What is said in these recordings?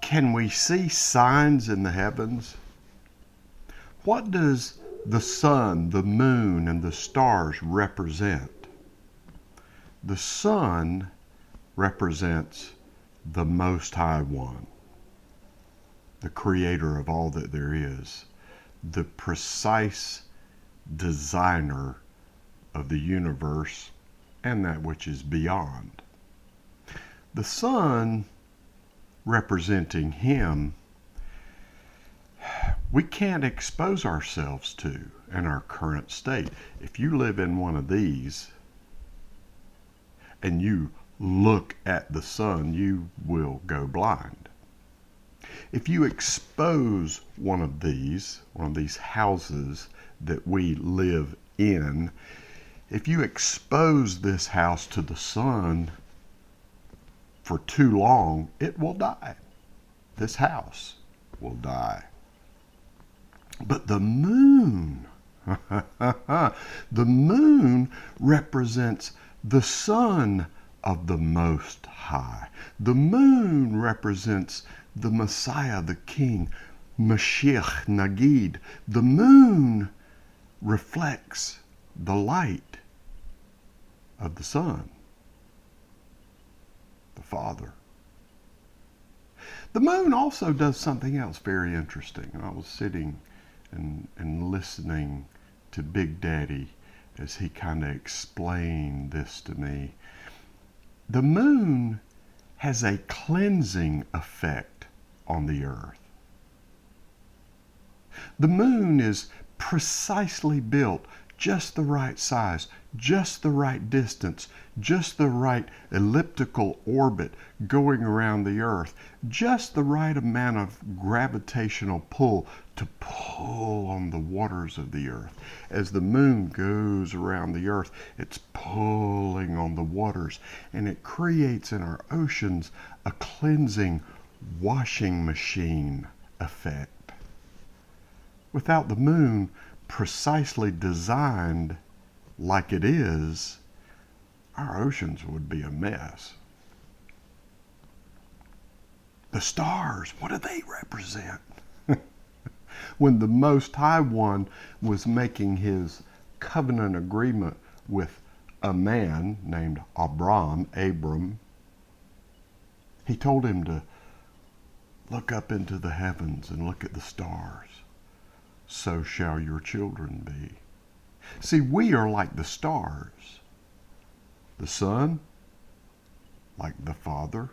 Can we see signs in the heavens? What does the sun, the moon, and the stars represent? The sun represents the Most High One, the creator of all that there is, the precise designer of the universe and that which is beyond. The sun representing him, we can't expose ourselves to in our current state. If you live in one of these and you look at the sun, you will go blind. If you expose one of these houses that we live in, if you expose this house to the sun for too long, it will die. This house will die. But the moon, the moon represents the Son of the Most High. The moon represents the Messiah, the King, Mashiach, Nagid. The moon reflects the light of the Son, the Father. The moon also does something else very interesting. And I was sitting and listening to Big Daddy as he kind of explained this to me. The moon has a cleansing effect on the earth. The moon is precisely built, just the right size, just the right distance, just the right elliptical orbit going around the earth, just the right amount of gravitational pull to pull on the waters of the earth. As the moon goes around the earth, it's pulling on the waters, and it creates in our oceans a cleansing washing machine effect. Without the moon precisely designed like it is, our oceans would be a mess. The stars, what do they represent? When the Most High One was making his covenant agreement with a man named Abram, he told him to look up into the heavens and look at the stars. So shall your children be. See, we are like the stars. The sun, like the Father.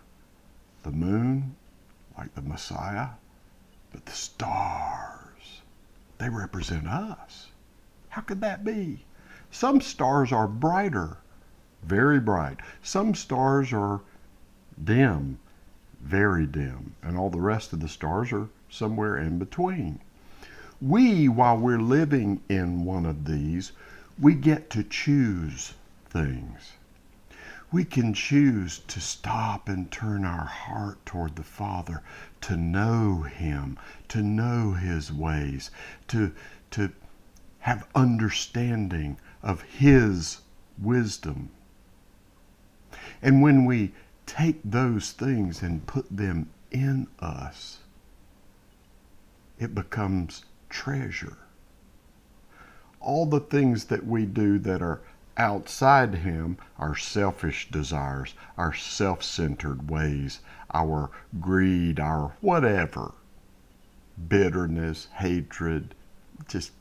The moon, like the Messiah. But the stars, they represent us. How could that be? Some stars are brighter, very bright. Some stars are dim, very dim. And all the rest of the stars are somewhere in between. We, while we're living in one of these, we get to choose things. We can choose to stop and turn our heart toward the Father, to know him, to know his ways, to have understanding of his wisdom. And when we take those things and put them in us, it becomes treasure. All the things that we do that are outside him, our selfish desires, our self-centered ways, our greed, our whatever, bitterness, hatred, just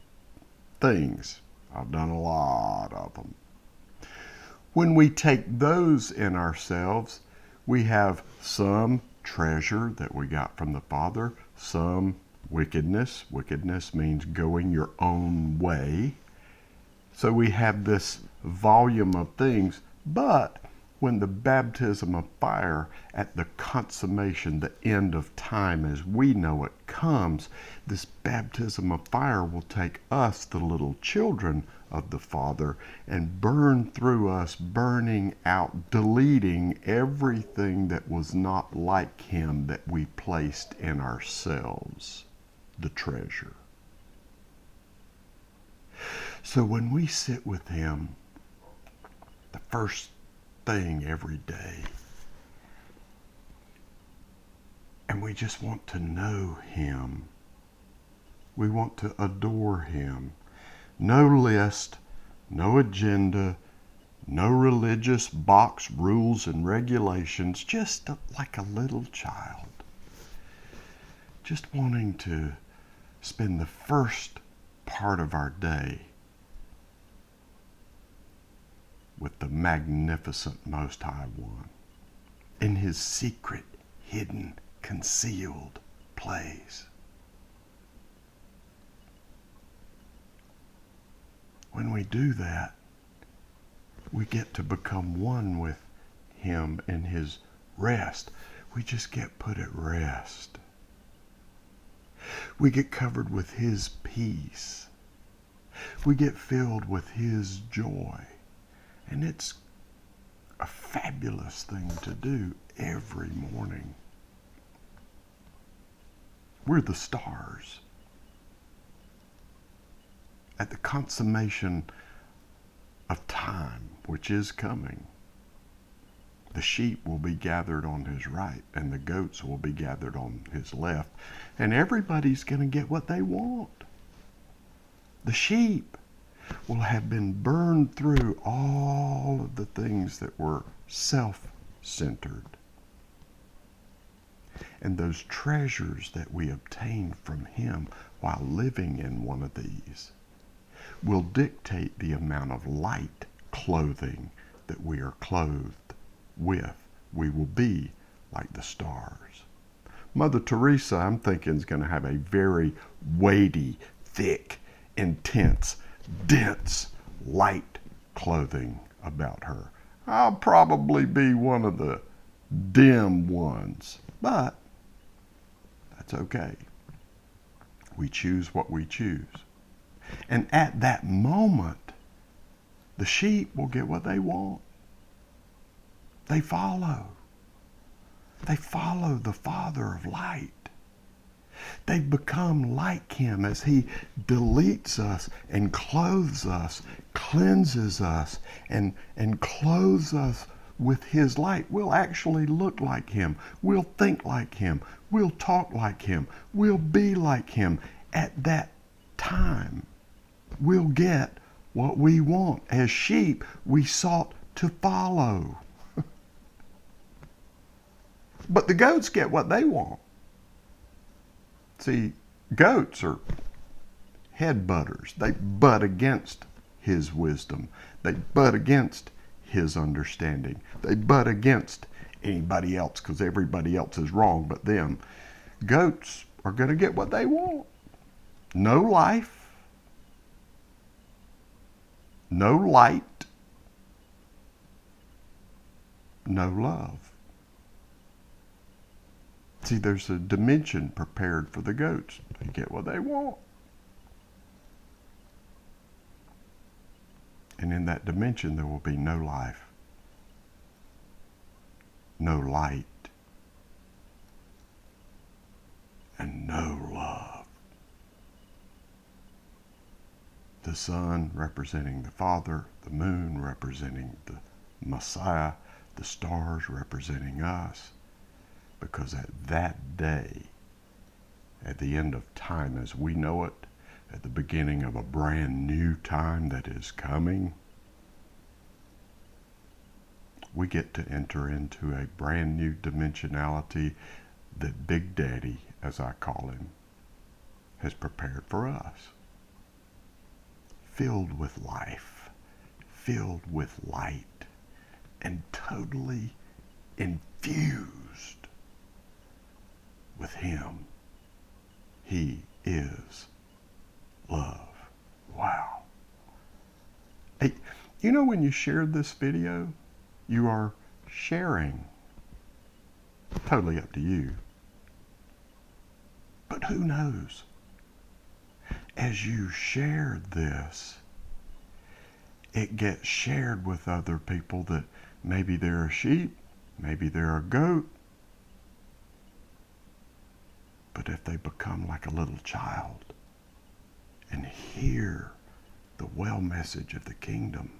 things. I've done a lot of them. When we take those in ourselves, we have some treasure that we got from the Father, some wickedness. Wickedness means going your own way. So we have this volume of things, but when the baptism of fire at the consummation, the end of time as we know it comes, this baptism of fire will take us, the little children of the Father, and burn through us, burning out, deleting everything that was not like him that we placed in ourselves, the treasure. So when we sit with him, the first thing every day, and we just want to know him. We want to adore him. No list, no agenda, no religious box rules and regulations, just like a little child. Just wanting to spend the first part of our day with the magnificent Most High One in his secret, hidden, concealed place. When we do that, we get to become one with him in his rest. We just get put at rest. We get covered with his peace. We get filled with his joy. And it's a fabulous thing to do every morning. We're the stars. At the consummation of time, which is coming, the sheep will be gathered on his right and the goats will be gathered on his left. And everybody's going to get what they want. The sheep will have been burned through all of the things that were self-centered. And those treasures that we obtained from him while living in one of these will dictate the amount of light clothing that we are clothed with. We will be like the stars. Mother Teresa, I'm thinking, is going to have a very weighty, thick, intense, dense, light clothing about her. I'll probably be one of the dim ones, but that's okay. We choose what we choose. And at that moment, the sheep will get what they want. They follow. They follow the Father of light. They become like him as he deletes us and clothes us, cleanses us, and clothes us with his light. We'll actually look like him. We'll think like him. We'll talk like him. We'll be like him. At that time, we'll get what we want. As sheep, we sought to follow. But the goats get what they want. See, goats are head butters. They butt against his wisdom. They butt against his understanding. They butt against anybody else because everybody else is wrong but them. Goats are going to get what they want. No life, no light, no love. See, there's a dimension prepared for the goats. They get what they want. And in that dimension, there will be no life, no light, and no love. The sun representing the Father, the moon representing the Messiah, the stars representing us. Because at that day, at the end of time as we know it, at the beginning of a brand new time that is coming, we get to enter into a brand new dimensionality that Big Daddy, as I call him, has prepared for us. Filled with life, filled with light, and totally infused with him. He is love. Wow. Hey, you know, when you shared this video, you are sharing. Totally up to you. But who knows? As you share this, it gets shared with other people that maybe they're a sheep, maybe they're a goat. But if they become like a little child and hear the well message of the kingdom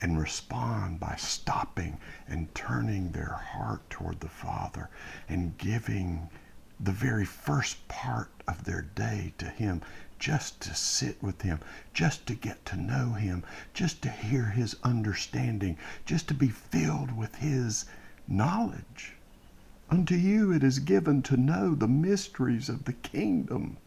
and respond by stopping and turning their heart toward the Father and giving the very first part of their day to Him, just to sit with Him, just to get to know Him, just to hear His understanding, just to be filled with His knowledge. Unto you it is given to know the mysteries of the kingdom.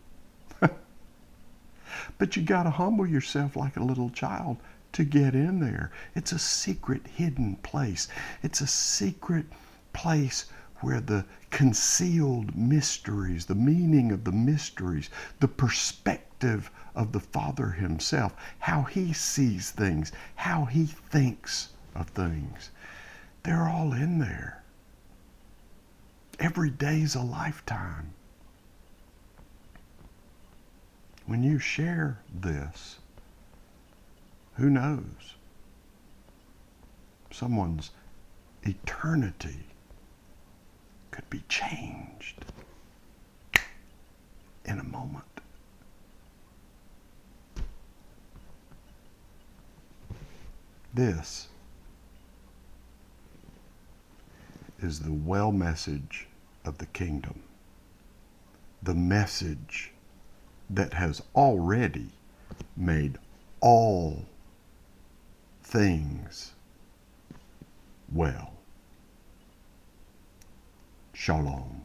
But you got to humble yourself like a little child to get in there. It's a secret, hidden place. It's a secret place where the concealed mysteries, the meaning of the mysteries, the perspective of the Father Himself, how He sees things, how He thinks of things, they're all in there. Every day's a lifetime. When you share this, who knows? Someone's eternity could be changed in a moment. This is the well message of the kingdom. The message that has already made all things well. Shalom.